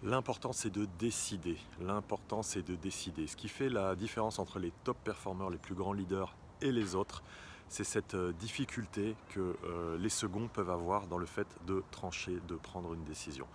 L'important c'est de décider. L'important c'est de décider. Ce qui fait la différence entre les top performers, les plus grands leaders et les autres, c'est cette difficulté que les seconds peuvent avoir dans le fait de trancher, de prendre une décision.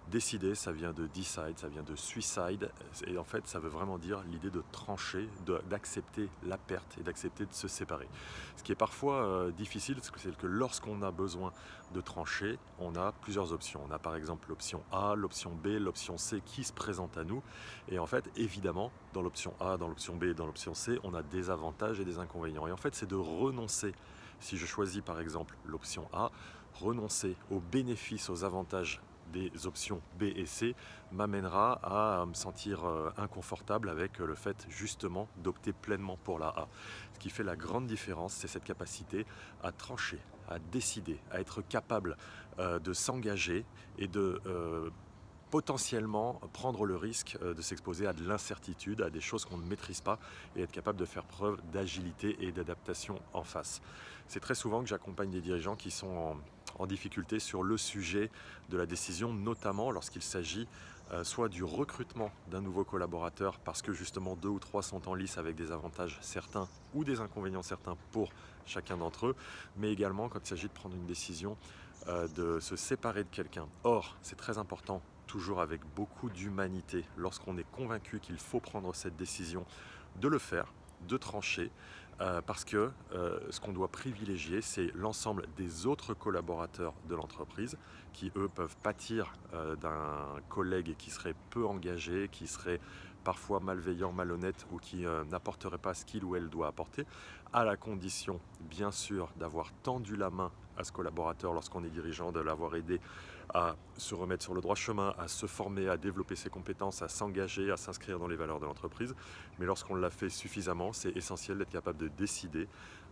Décider, ça vient de decide, ça vient de suicide, et en fait ça veut vraiment dire l'idée de trancher, d'accepter la perte et d'accepter de se séparer. Ce qui est parfois difficile, c'est que lorsqu'on a besoin de trancher, on a plusieurs options. On a par exemple l'option A, l'option B, l'option C qui se présentent à nous, et en fait évidemment dans l'option A, dans l'option B, dans l'option C, on a des avantages et des inconvénients. Et en fait c'est de renoncer, si je choisis par exemple l'option A, renoncer aux bénéfices, aux avantages des options B et C m'amènera à me sentir inconfortable avec le fait justement d'opter pleinement pour la A. Ce qui fait la grande différence, c'est cette capacité à trancher, à décider, à être capable de s'engager et de potentiellement prendre le risque de s'exposer à de l'incertitude, à des choses qu'on ne maîtrise pas et être capable de faire preuve d'agilité et d'adaptation en face. C'est très souvent que j'accompagne des dirigeants qui sont en difficulté sur le sujet de la décision, notamment lorsqu'il s'agit soit du recrutement d'un nouveau collaborateur parce que justement 2 ou 3 sont en lice avec des avantages certains ou des inconvénients certains pour chacun d'entre eux, mais également quand il s'agit de prendre une décision de se séparer de quelqu'un. Or, c'est très important, toujours avec beaucoup d'humanité, lorsqu'on est convaincu qu'il faut prendre cette décision, de le faire, de trancher, parce que ce qu'on doit privilégier, c'est l'ensemble des autres collaborateurs de l'entreprise qui, eux, peuvent pâtir d'un collègue qui serait peu engagé, qui serait parfois malveillant, malhonnête ou qui n'apporterait pas ce qu'il ou elle doit apporter, à la condition, bien sûr, d'avoir tendu la main à ce collaborateur lorsqu'on est dirigeant, de l'avoir aidé à se remettre sur le droit chemin, à se former, à développer ses compétences, à s'engager, à s'inscrire dans les valeurs de l'entreprise. Mais lorsqu'on l'a fait suffisamment, c'est essentiel d'être capable de décider,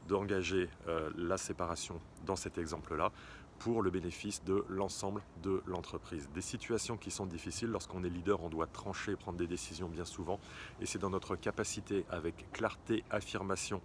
d'engager la séparation dans cet exemple-là pour le bénéfice de l'ensemble de l'entreprise. Des situations qui sont difficiles, lorsqu'on est leader, on doit trancher et prendre des décisions bien souvent, et c'est dans notre capacité, avec clarté, affirmation,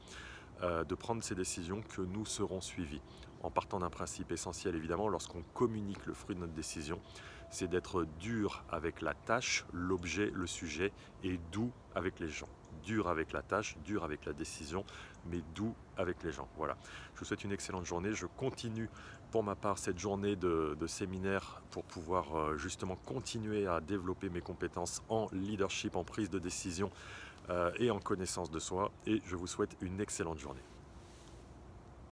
de prendre ces décisions que nous serons suivis. En partant d'un principe essentiel, évidemment, lorsqu'on communique le fruit de notre décision, c'est d'être dur avec la tâche, l'objet, le sujet, et doux avec les gens. Dur avec la tâche, dur avec la décision, mais doux avec les gens. Voilà. Je vous souhaite une excellente journée. Je continue pour ma part cette journée de séminaire pour pouvoir justement continuer à développer mes compétences en leadership, en prise de décision et en connaissance de soi. Et je vous souhaite une excellente journée.